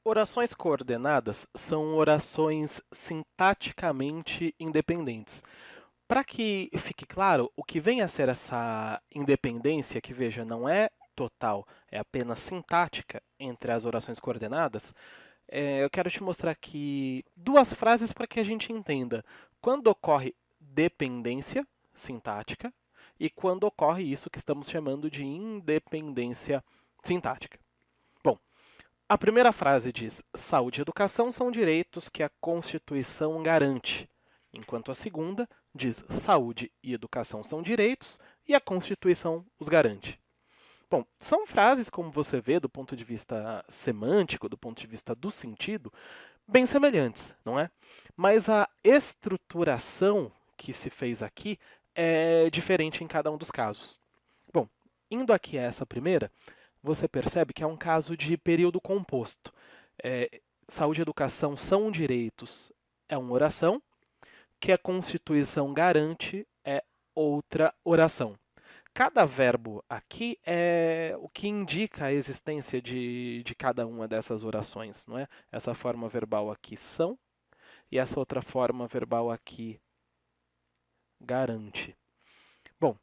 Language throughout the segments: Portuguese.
Orações coordenadas são orações sintaticamente independentes. Para que fique claro, o que vem a ser essa independência, que veja, não é total, é apenas sintática entre as orações coordenadas, eu quero te mostrar aqui duas frases para que a gente entenda quando ocorre dependência sintática e quando ocorre isso que estamos chamando de independência sintática. Bom, a primeira frase diz: saúde e educação são direitos que a Constituição garante, enquanto a segunda diz: saúde e educação são direitos e a Constituição os garante. Bom, são frases, como você vê, do ponto de vista semântico, do ponto de vista do sentido, bem semelhantes, não é? Mas a estruturação que se fez aqui é diferente em cada um dos casos. Bom, indo aqui a essa primeira, você percebe que é um caso de período composto. Saúde e educação são direitos, é uma oração, que a Constituição garante é outra oração. Cada verbo aqui é o que indica a existência de cada uma dessas orações, não é? Essa forma verbal aqui são e essa outra forma verbal aqui garante. Bom,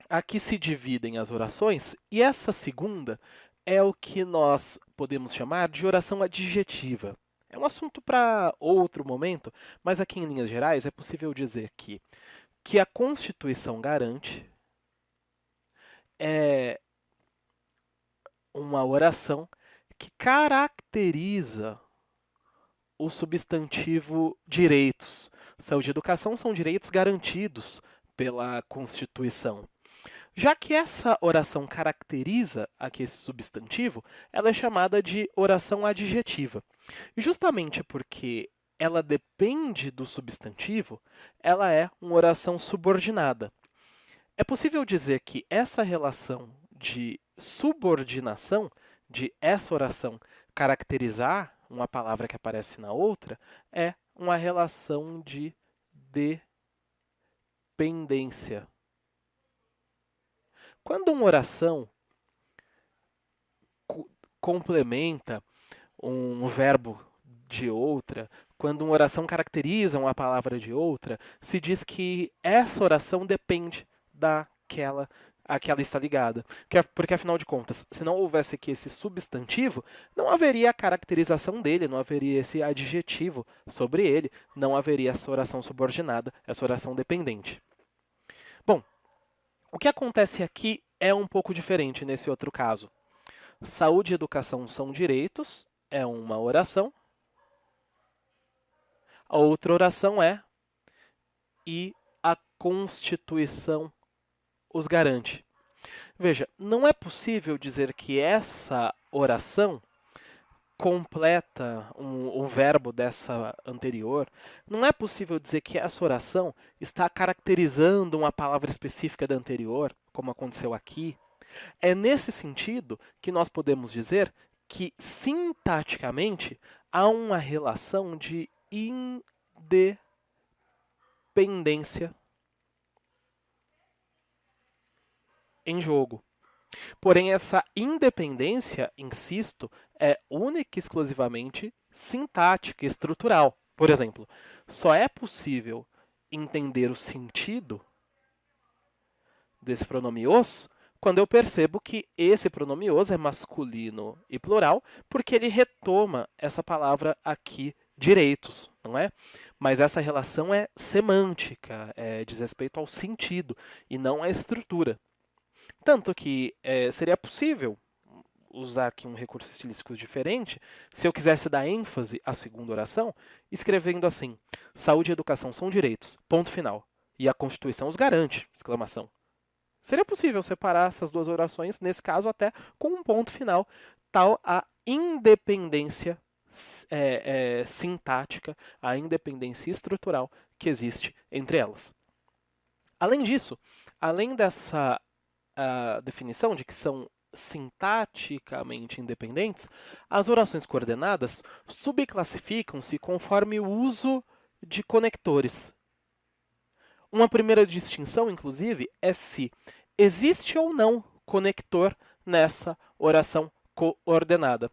aqui se dividem as orações e essa segunda é o que nós podemos chamar de oração adjetiva. É um assunto para outro momento, mas aqui em linhas gerais é possível dizer que a Constituição garante é uma oração que caracteriza o substantivo direitos. Saúde e educação são direitos garantidos pela Constituição. Já que essa oração caracteriza aqui esse substantivo, ela é chamada de oração adjetiva. E justamente porque ela depende do substantivo, ela é uma oração subordinada. É possível dizer que essa relação de subordinação, de essa oração caracterizar uma palavra que aparece na outra, é uma relação de dependência. Quando uma oração complementa um verbo de outra, quando uma oração caracteriza uma palavra de outra, se diz que essa oração depende daquela a que ela está ligada. Porque, afinal de contas, se não houvesse aqui esse substantivo, não haveria a caracterização dele, não haveria esse adjetivo sobre ele, não haveria essa oração subordinada, essa oração dependente. Bom, o que acontece aqui é um pouco diferente nesse outro caso. Saúde e educação são direitos, é uma oração. A outra oração é: e a Constituição os garante. Veja, não é possível dizer que essa oração completa um verbo dessa anterior. Não é possível dizer que essa oração está caracterizando uma palavra específica da anterior, como aconteceu aqui. É nesse sentido que nós podemos dizer que, sintaticamente, há uma relação de independência em jogo. Porém, essa independência, insisto, é única e exclusivamente sintática, estrutural. Por exemplo, só é possível entender o sentido desse pronome os quando eu percebo que esse pronome os é masculino e plural, porque ele retoma essa palavra aqui, direitos, não é? Mas essa relação é semântica, diz respeito ao sentido e não à estrutura. Tanto que seria possível usar aqui um recurso estilístico diferente se eu quisesse dar ênfase à segunda oração, escrevendo assim: saúde e educação são direitos, ponto final. E a Constituição os garante, exclamação. Seria possível separar essas duas orações, nesse caso até com um ponto final, tal a independência sintática, a independência estrutural que existe entre elas. Além disso, além dessa definição de que são sintaticamente independentes, as orações coordenadas subclassificam-se conforme o uso de conectores. Uma primeira distinção, inclusive, é se existe ou não conector nessa oração coordenada.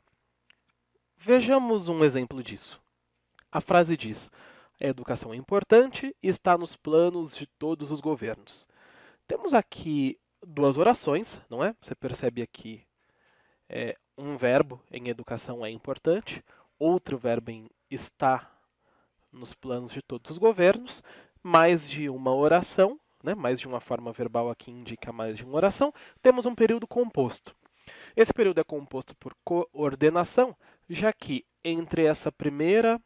Vejamos um exemplo disso. A frase diz: a educação é importante e está nos planos de todos os governos. Temos aqui duas orações, não é? Você percebe aqui um verbo em educação é importante, outro verbo em está nos planos de todos os governos, mais de uma oração, né? Mais de uma forma verbal aqui indica mais de uma oração. Temos um período composto. Esse período é composto por coordenação, já que entre essa primeira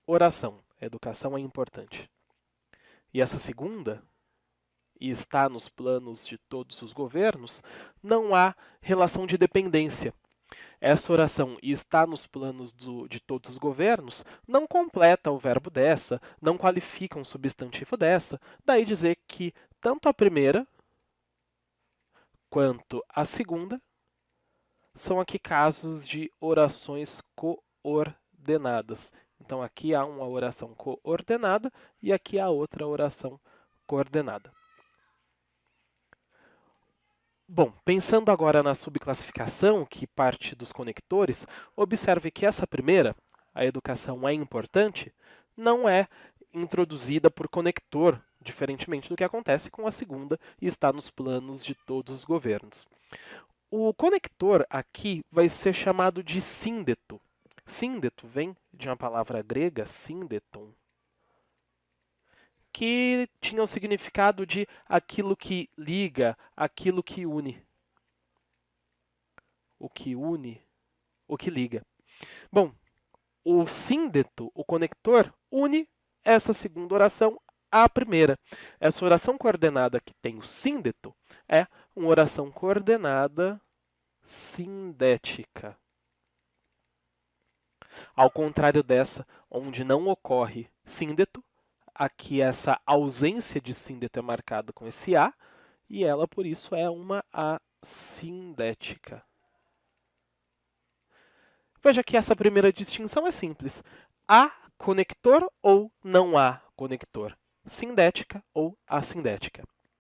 oração, educação é importante, e essa segunda, e está nos planos de todos os governos, não há relação de dependência. Essa oração e está nos planos de todos os governos não completa o verbo dessa, não qualifica um substantivo dessa, daí dizer que tanto a primeira quanto a segunda são aqui casos de orações coordenadas. Então aqui há uma oração coordenada e aqui há outra oração coordenada. Bom, pensando agora na subclassificação que parte dos conectores, observe que essa primeira, a educação é importante, não é introduzida por conector, diferentemente do que acontece com a segunda e está nos planos de todos os governos. O conector aqui vai ser chamado de síndeto. Síndeto vem de uma palavra grega, síndeton, que tinha o significado de aquilo que liga, aquilo que une. O que une, o que liga. Bom, o síndeto, o conector, une essa segunda oração à primeira. Essa oração coordenada que tem o síndeto é uma oração coordenada sindética. Ao contrário dessa, onde não ocorre síndeto, aqui essa ausência de síndeto é marcada com esse A, e ela, por isso, é uma assindética. Veja que essa primeira distinção é simples. Há conector ou não há conector? Sindética ou assindética?